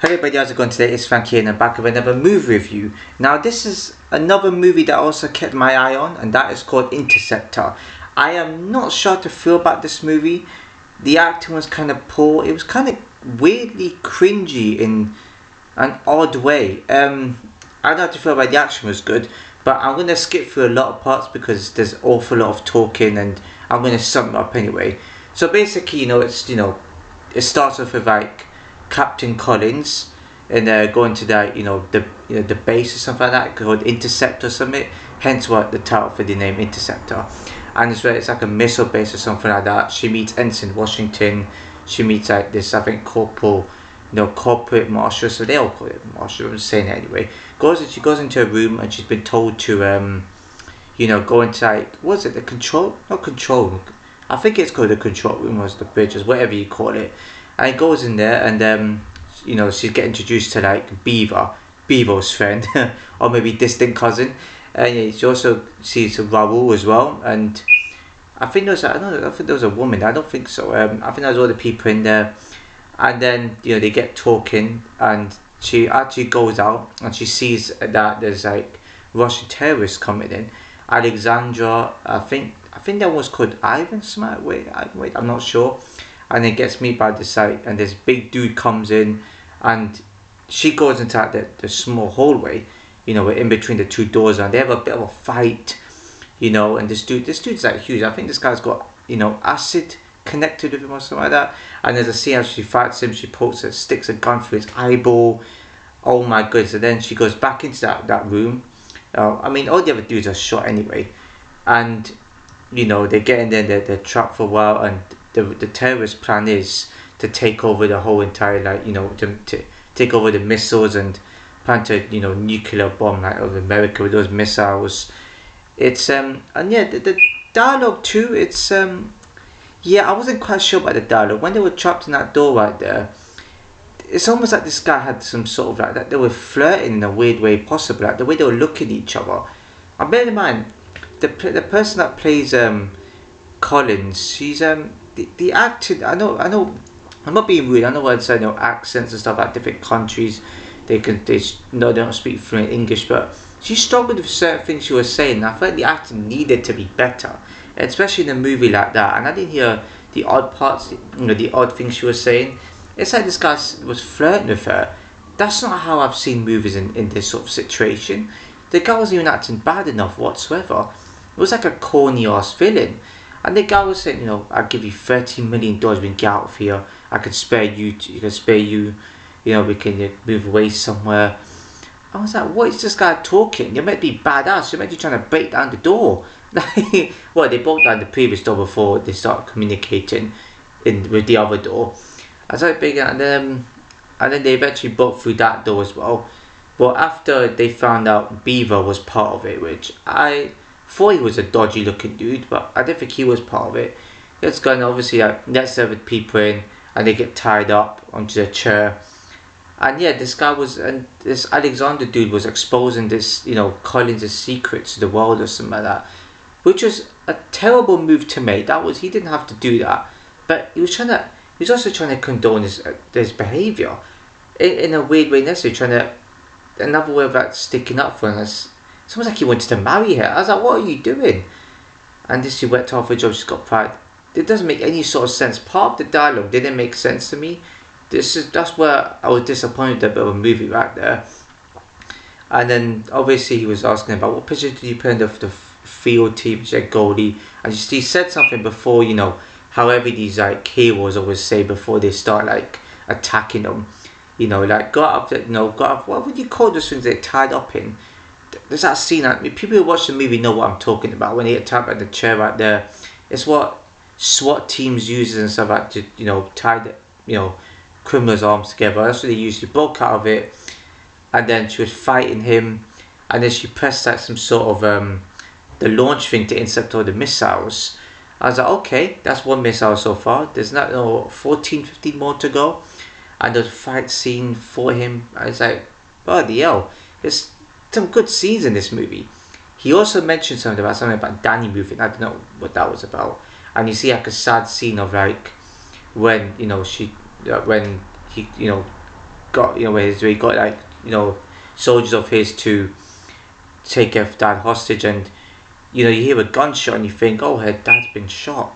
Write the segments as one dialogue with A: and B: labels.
A: Hey everybody, how's it going today? It's Frank here and I'm back with another movie review. Now this is another movie that I also kept my eye on, and that is called Interceptor. I am not sure how to feel about this movie. The acting was kind of poor. It was kind of weirdly cringy in an odd way. I don't know how to feel about the action was good, but I'm going to skip through a lot of parts because there's an awful lot of talking and I'm going to sum it up anyway. So basically, it starts off with like Captain Collins and going to that the base or something like that called Interceptor or something, hence what the title for the name Interceptor. And it's like a missile base or something like that. She meets Ensign Washington. She meets like this, I think, corporate marshal, so they all call it marshal, I'm saying it anyway. She goes into a room and she's been told to go into like, what's it, the control, not control room, I think it's called the control room or the bridges, whatever you call it. And it goes in there and she's getting introduced to like Beaver's friend or maybe distant cousin. And yeah, she also sees Raoul as well, and I think I don't think there was a woman. I don't think so. I think there was all the people in there, and then they get talking, and she actually goes out and she sees that there's like Russian terrorists coming in. Alexandra, I think that was called Ivan Smart. Wait, I'm not sure. And then gets meet by the site, and this big dude comes in, and she goes into like, the small hallway, in between the two doors, and they have a bit of a fight, and this dude's like huge. I think this guy's got acid connected with him or something like that. And there's a scene how she fights him, she sticks a gun through his eyeball. Oh my goodness. And then she goes back into that room. I mean, all the other dudes are shot anyway, and they get in there, they're trapped for a while, and the terrorist plan is to take over the whole entire to take over the missiles and plant a nuclear bomb like over America with those missiles. It's and yeah, the dialogue too, it's yeah, I wasn't quite sure about the dialogue when they were trapped in that door right there. It's almost like this guy had some sort of like that they were flirting in a weird way possible, like the way they were looking at each other. And bear in mind the person that plays Collins, she's the acting, I know I'm not being rude, I know what I'm saying, accents and stuff like different countries, they don't speak fluent English, but she struggled with certain things she was saying. I felt the acting needed to be better, especially in a movie like that. And I didn't hear the odd parts, the odd things she was saying. It's like this guy was flirting with her. That's not how I've seen movies in this sort of situation. The guy wasn't even acting bad enough whatsoever. It was like a corny ass villain. And the guy was saying, I'll give you $30 million, we can get out of here. I can spare you, we can move away somewhere. I was like, what is this guy talking? You're meant to be badass, you're meant to be trying to break down the door. Well, they broke down the previous door before they started communicating with the other door. I started breaking, and then they eventually broke through that door as well. But after they found out Beaver was part of it, which I thought he was a dodgy looking dude, but I didn't think he was part of it. It's going obviously let's have people in, and they get tied up onto the chair. And yeah, this Alexander dude was exposing this, Collins' secrets to the world or something like that, which was a terrible move to make. He didn't have to do that, but he was also trying to condone his behaviour in a weird way. Necessarily another way of like sticking up for us. It's almost like he wanted to marry her. I was like, what are you doing? And this she went off her job, she's got pride. It doesn't make any sort of sense. Part of the dialogue didn't make sense to me. That's where I was disappointed with a bit of a movie right there. And then obviously he was asking about what position do you play in the field team, she said goalie, and he said something before, however these like heroes always say before they start like attacking them, like got up, what would you call those things they're tied up in? There's that scene, people who watch the movie know what I'm talking about, when they get tapped at the chair right there. It's what SWAT teams use and stuff like to tie the criminals' arms together. That's what they use. She broke out of it, and then she was fighting him, and then she pressed like some sort of the launch thing to intercept all the missiles. I was like, okay, that's one missile so far. There's not 14, 15 more to go. And the fight scene for him, I was like, bloody hell, there's some good scenes in this movie. He also mentioned something about Danny moving. I don't know what that was about. And you see like a sad scene of like when when he got, where he got like, soldiers of his to take her dad hostage, and you hear a gunshot and you think, oh, her dad's been shot.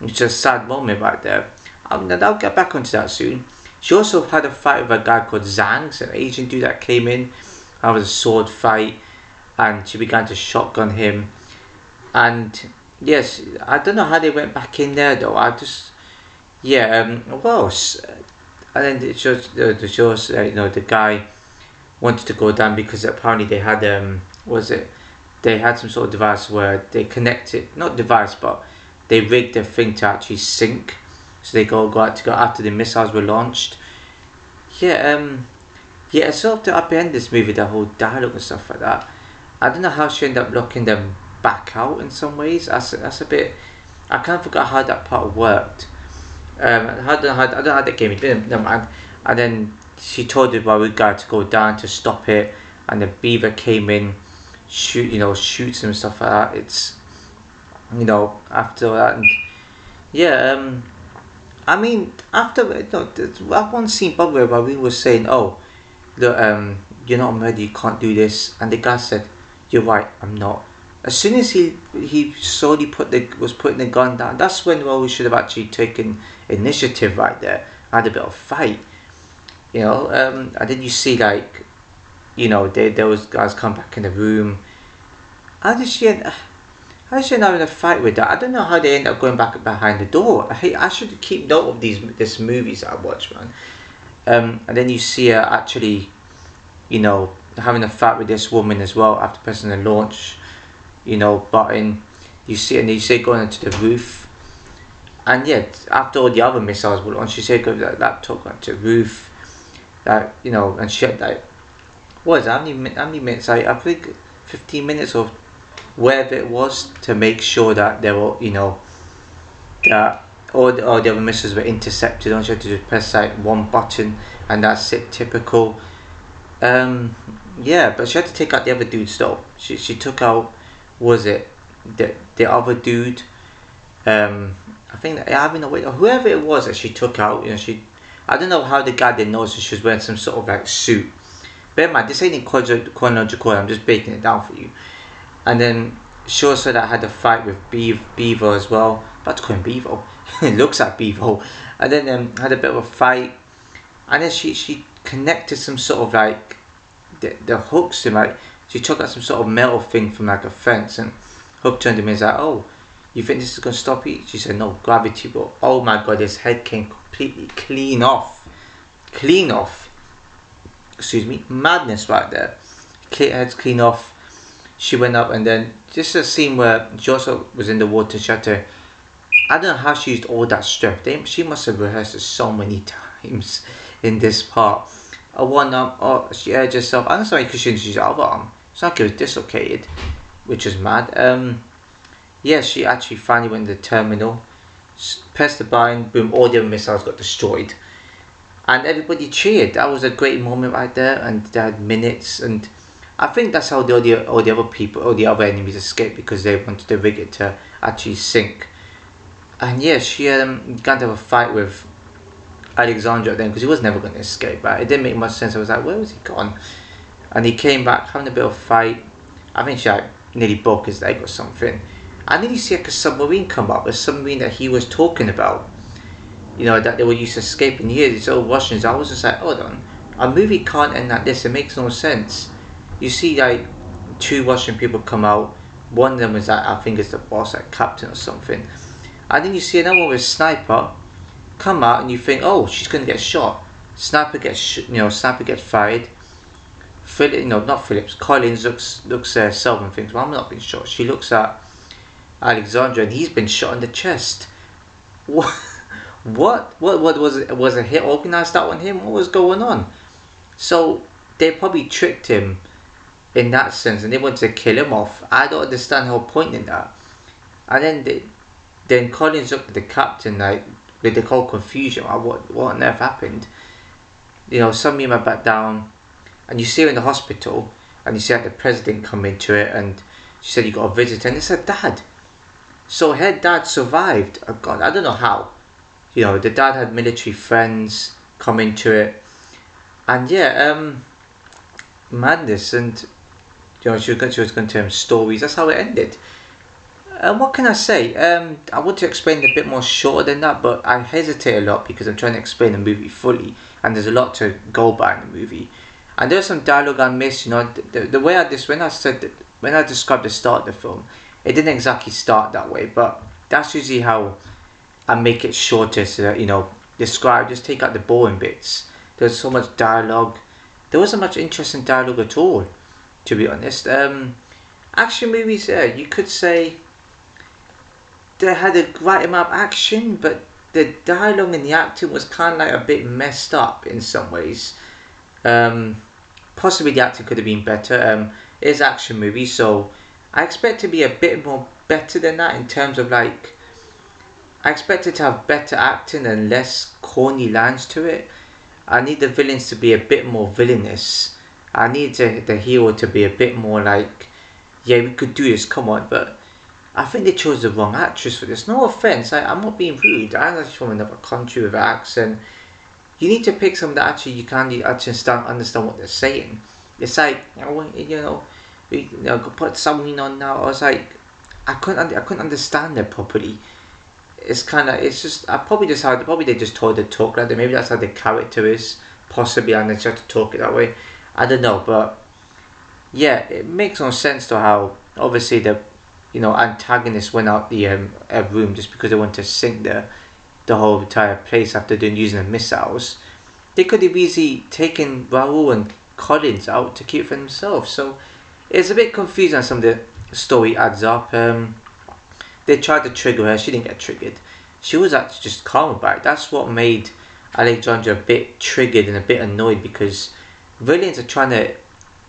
A: It's just a sad moment right there. I'll get back onto that soon. She also had a fight with a guy called Zhang, an Asian dude that came in. That was a sword fight, and she began to shotgun him. And yes, I don't know how they went back in there though. And then it shows the guy wanted to go down because apparently they had they had some sort of device where they connected, not device, but they rigged the thing to actually sink, so they go after the missiles were launched. It's sort of the upper end of this movie, the whole dialogue and stuff like that. I don't know how she ended up locking them back out in some ways. That's a bit. I kind of forgot how that part worked. I don't know how that came in. Never mind. And then she told the Baru guy to go down to stop it, and the beaver came in, shoots him and stuff like that. It's after that, and I mean after one scene probably where we were saying, oh, you're not ready, you can't do this, and the guy said, you're right, I'm not. As soon as he slowly was putting the gun down, that's when we should have actually taken initiative right there, had a bit of fight, and then you see like, those guys come back in the room. How did she end up having a fight with that? I don't know how they end up going back behind the door. I should keep note of these movies that I watch, man. And then you see her actually, having a fight with this woman as well after pressing the launch, button. You see it going into the roof, and after all the other missiles were launched, you see it go that laptop onto the roof, and she had like, how many minutes? I think 15 minutes or wherever it was to make sure that they were, that all the other missiles were intercepted. Don't you have to just press like one button and that's it, typical. But she had to take out the other dudes though. She took out, was it the other dude? I think whoever it was that she took out. I don't know how the guy didn't notice she was wearing some sort of like suit. Bear in mind, this ain't in chronological. I'm just breaking it down for you. And then she also had a fight with Beaver as well. About to call him Beaver. It looks like Beaver. And then had a bit of a fight. And then she connected some sort of like the hooks to like, she took out some sort of metal thing from like a fence and hooked under him and was like, oh, you think this is going to stop you? She said, no, gravity. But oh my god, his head came completely clean off. Excuse me, madness right there. Head's clean off. She went up, and then just a scene where she also was in the water. She had to, I don't know how she used all that strength. She must have rehearsed it so many times in this part. One arm, she edged herself. I don't know because she didn't use the other arm. It's like it was dislocated, which was mad. She actually finally went to the terminal, pressed the button, boom, all the other missiles got destroyed. And everybody cheered. That was a great moment right there, and they had minutes, and I think that's how all the other people, all the other enemies escaped, because they wanted to rig it to actually sink. And she began to have a fight with Alexandra then, because he was never going to escape, right? It didn't make much sense. I was like, where was he gone? And he came back having a bit of fight. I think she nearly broke his leg or something. And then you see like a submarine come up, a submarine that he was talking about, that they were used to escape. And here these old Russians. I was just like, hold on, a movie can't end like this. It makes no sense. You see like two Russian people come out. One of them is like, I think it's the boss, like captain or something. And then you see another one with a sniper come out, and you think, oh, she's gonna get shot. Sniper gets fired. Not Phillips. Collins looks at herself and thinks, well, I'm not being shot. She looks at Alexandra, and he's been shot in the chest. What? What was it? Was a hit organized out on him? What was going on? So they probably tricked him in that sense, and they wanted to kill him off. I don't understand the whole point in that. And then Collins looked at the captain like with the whole confusion. What on earth happened? Some of them back down, and you see her in the hospital, and you see like the president come into it, and she said, you got a visitor, and it's her dad. So her dad survived. Oh God, I don't know how. The dad had military friends come into it, And yeah, madness, and she was going to tell him stories. That's how it ended. What can I say? I want to explain a bit more shorter than that, but I hesitate a lot because I'm trying to explain the movie fully, and there's a lot to go by in the movie. And there's some dialogue I missed. The way when I described the start of the film, it didn't exactly start that way, but that's usually how I make it shorter, so that describe. Just take out the boring bits. There's so much dialogue. There wasn't much interesting dialogue at all, to be honest. Action movies, you could say they had a right amount of action, but the dialogue and the acting was kind of like a bit messed up in some ways. Possibly the acting could have been better. It's action movie, so I expect to be a bit more better than that in terms of I expect it to have better acting and less corny lines to it. I need the villains to be a bit more villainous. I need the hero to be a bit more like, yeah, we could do this, come on. But I think they chose the wrong actress for this. No offense, I'm not being rude. I'm actually from another country with an accent. You need to pick someone that actually you can actually understand what they're saying. It's like, put someone on now. I was like, I couldn't understand it properly. It's just probably they just told her to talk like that. Maybe that's how the character is, possibly, and they just have to talk it that way. I don't know, but yeah, it makes no sense to how obviously the antagonist went out the room just because they want to sink the whole entire place after using the missiles. They could have easily taken Raoul and Collins out to keep for themselves. So it's a bit confusing how some of the story adds up. They tried to trigger her, she didn't get triggered. She was actually just calm about it. That's what made Alexandra a bit triggered and a bit annoyed, because villains are trying to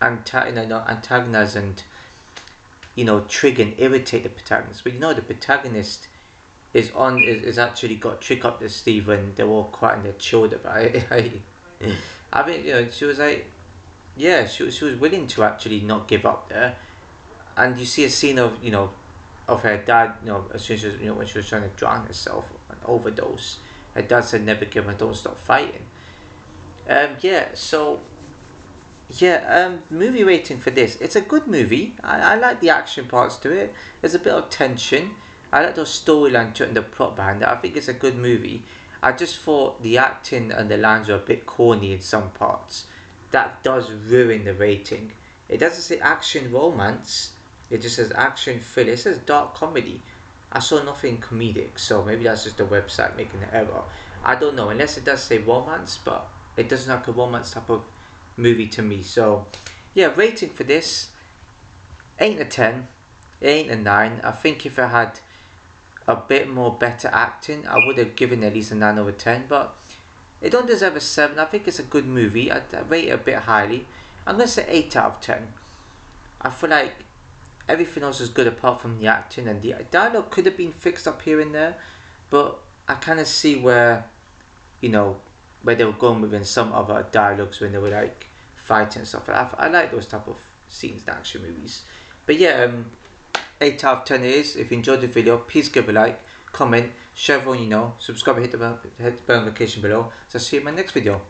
A: antagonize and trigger and irritate the protagonist. But the protagonist is actually got a trick up their sleeve when they're all quiet and they're chilled about it. I mean, she was like, yeah, she was willing to actually not give up there. And you see a scene of her dad, as soon as when she was trying to drown herself, an overdose. Her dad said, "Never give up, don't stop fighting." Movie rating for this. It's a good movie. I like the action parts to it. There's a bit of tension. I like those storyline and the plot behind it. I think it's a good movie. I just thought the acting and the lines were a bit corny in some parts. That does ruin the rating. It doesn't say action romance. It just says action thriller. It says dark comedy. I saw nothing comedic, so maybe that's just the website making an error. I don't know, unless it does say romance, but it doesn't look like a romance type of movie to me. So yeah, rating for this ain't a 10, it ain't a 9. I think if I had a bit more better acting, I would have given at least a 9 over 10, but it don't deserve a 7. I think it's a good movie. I'd rate it a bit highly. I'm gonna say 8 out of 10. I feel like everything else is good apart from the acting, and the dialogue could have been fixed up here and there, but I kind of see where where they were going within some other dialogues when they were like fighting and stuff. I like those type of scenes in action movies. But yeah, 8 out of 10 it is. If you enjoyed the video, please give a like, comment, share everyone subscribe, hit the bell notification below. So I'll see you in my next video.